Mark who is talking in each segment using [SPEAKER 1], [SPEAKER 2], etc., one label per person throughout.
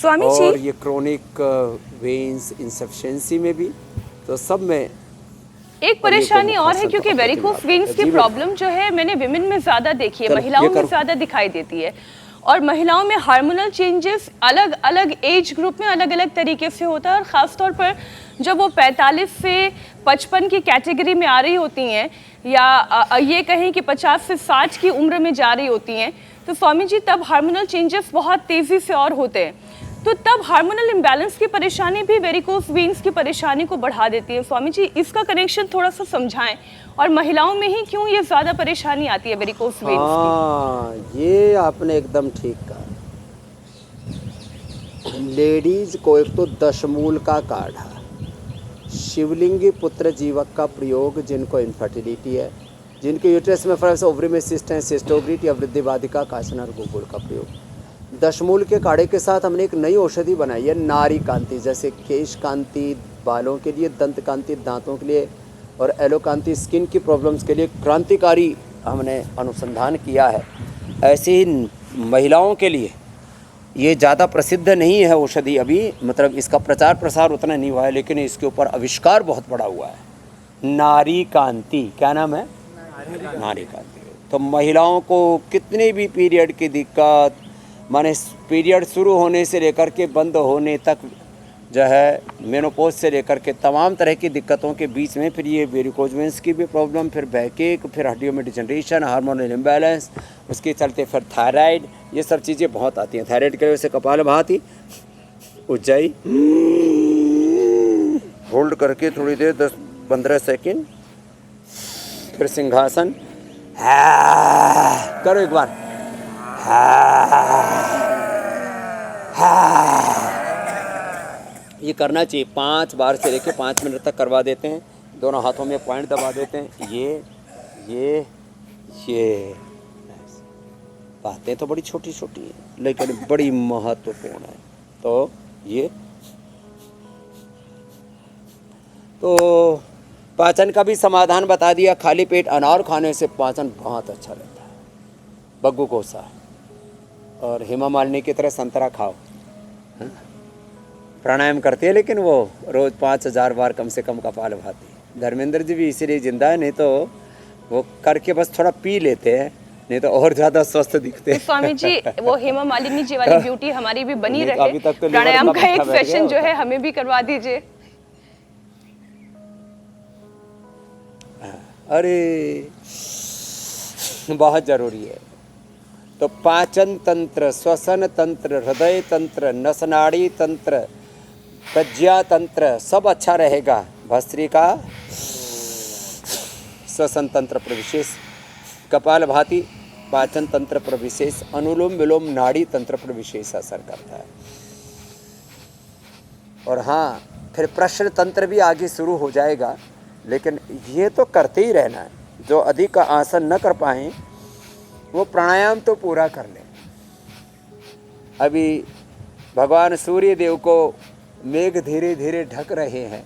[SPEAKER 1] स्वामी जी,
[SPEAKER 2] और ये chronic veins insufficiency में भी, तो सब में
[SPEAKER 1] एक परेशानी और है क्योंकि वेरिकोस वेन्स की प्रॉब्लम जो है मैंने विमेन में ज्यादा देखी है, महिलाओं में ज्यादा दिखाई देती है। और महिलाओं में हार्मोनल चेंजेस अलग अलग एज ग्रुप में अलग अलग तरीके से होता है, और ख़ासतौर पर जब वो 45 से 55 की कैटेगरी में आ रही होती हैं, या ये कहें कि 50 से 60 की उम्र में जा रही होती हैं, तो स्वामी जी तब हार्मोनल चेंजेस बहुत तेज़ी से और होते हैं। तो तब हार्मोनल इम्बैलेंस की परेशानी भी वेरिकोस वेन्स की परेशानी को बढ़ा देती है। स्वामी जी इसका कनेक्शन थोड़ा सा समझाएं, और महिलाओं में ही क्यों ये ज़्यादा परेशानी आती है वेरिकोस वेन्स की?
[SPEAKER 2] हाँ, ये आपने एकदम ठीक कहा। लेडीज को एक तो दशमूल का काढ़ा, शिवलिंगी पुत्र जीवक का प्रयोग, जिनको इनफर्टिलिटी है, जिनके यूट्रस में फर्स्ट ओवरी में सिस्ट है, सिस्ट ओवरी या वृद्धि बाधिका, कासन और गुगुल का प्रयोग, दशमूल के काढ़े के साथ हमने एक नई औषधि बनाई है, नारी कांति, जैसे केश कांति बालों के लिए, दंत कांति दांतों के लिए, और एलो कांति स्किन की प्रॉब्लम्स के लिए क्रांतिकारी हमने अनुसंधान किया है। ऐसे ही महिलाओं के लिए ये ज़्यादा प्रसिद्ध नहीं है औषधि अभी, मतलब इसका प्रचार प्रसार उतना नहीं हुआ है, लेकिन इसके ऊपर आविष्कार बहुत बड़ा हुआ है। नारी कांति, क्या नाम है? नारी कांति। तो महिलाओं को कितने भी पीरियड की दिक्कत, माने पीरियड शुरू होने से लेकर के बंद होने तक जो है, मेनोपॉज से लेकर के तमाम तरह की दिक्कतों के बीच में फिर ये वेरिकोज वेन्स की भी प्रॉब्लम, फिर बैकेक, फिर हड्डियों में डिजनरेशन, हार्मोनल इम्बैलेंस, उसके चलते फिर थायराइड, ये सब चीज़ें बहुत आती हैं। थायराइड की वजह से कपालभाति, उज्जाई, होल्ड करके थोड़ी देर 10-15 सेकेंड, फिर सिंहासन, करो एक बार, ये करना चाहिए 5 बार से लेके 5 मिनट तक करवा देते हैं। दोनों हाथों में पॉइंट दबा देते हैं। ये बातें तो बड़ी छोटी छोटी हैं लेकिन बड़ी महत्वपूर्ण है। तो ये तो पाचन का भी समाधान बता दिया। खाली पेट अनार खाने से पाचन बहुत अच्छा रहता है। बग्गू कोसा और हेमा मालिनी की तरह संतरा खाओ। प्राणायाम करती है लेकिन वो रोज़ 5000 बार कम से कम कपालभाति। धर्मेंद्र जी भी इसीलिए जिंदा है, नहीं तो वो करके बस थोड़ा पी लेते हैं, नहीं तो और ज़्यादा स्वस्थ दिखते हैं।
[SPEAKER 1] स्वामी जी वो हेमा मालिनी जी वाली ब्यूटी हमारी भी बनी रहे।
[SPEAKER 2] अभी तक तो
[SPEAKER 1] प्राणायाम का एक सेशन जो है हमें भी करवा दीजिए।
[SPEAKER 2] अरे बहुत ज़रूरी है। तो पाचन तंत्र, श्वसन तंत्र, हृदय तंत्र, नसनाड़ी तंत्र, प्रज्ञा तंत्र सब अच्छा रहेगा। भस्त्रिका श्वसन तंत्र पर विशेष, कपालभाति पाचन तंत्र पर विशेष, अनुलोम विलोम नाड़ी तंत्र पर विशेष असर करता है। और हाँ, फिर प्रश्न तंत्र भी आगे शुरू हो जाएगा, लेकिन ये तो करते ही रहना है। जो अधिक का आसन न कर पाएँ वो प्राणायाम तो पूरा कर लें। अभी भगवान सूर्य देव को मेघ धीरे धीरे ढक रहे हैं।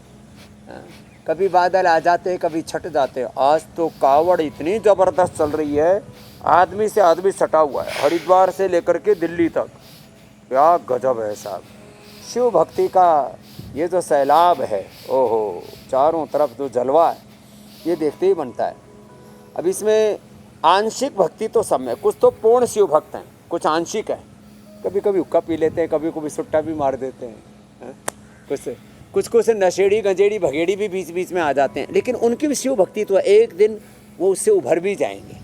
[SPEAKER 2] कभी बादल आ जाते, कभी छट जाते। आज तो कावड़ इतनी ज़बरदस्त चल रही है, आदमी से आदमी सटा हुआ है, हरिद्वार से लेकर के दिल्ली तक। क्या गजब है साहब। शिव भक्ति का ये जो सैलाब है, ओहो, चारों तरफ जो जलवा है, ये देखते ही बनता है। अब इसमें आंशिक भक्ति तो सब में, कुछ तो पूर्ण शिव भक्त हैं, कुछ आंशिक हैं। कभी कभी हुक्का पी लेते हैं, कभी कभी सुट्टा भी मार देते हैं, कुछ नशेड़ी गंजेड़ी भगेड़ी भी बीच बीच में आ जाते हैं, लेकिन उनकी भी शिव भक्ति तो एक दिन वो उससे उभर भी जाएंगे।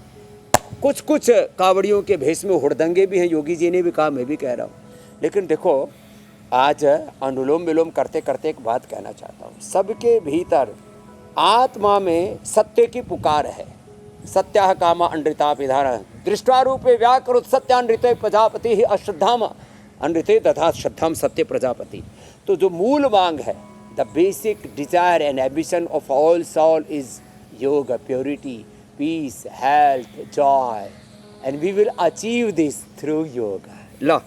[SPEAKER 2] कुछ कावड़ियों के भेष में हुड़दंगे भी हैं, योगी जी ने भी कहा, मैं भी कह रहा हूँ। लेकिन देखो, आज अनुलोम विलोम करते करते एक बात कहना चाहता हूँ। सबके भीतर आत्मा में सत्य की पुकार है। सत्या कामा अनृता विधान दृष्टा रूपे व्याकृत सत्यानृते प्रजापति ही अश्रद्धाम अनृते तथा श्रद्धाम सत्य प्रजापति। तो जो मूल मांग है, the basic desire and ambition of all soul is yoga, purity, peace, health, joy, and we will achieve this through yoga. Low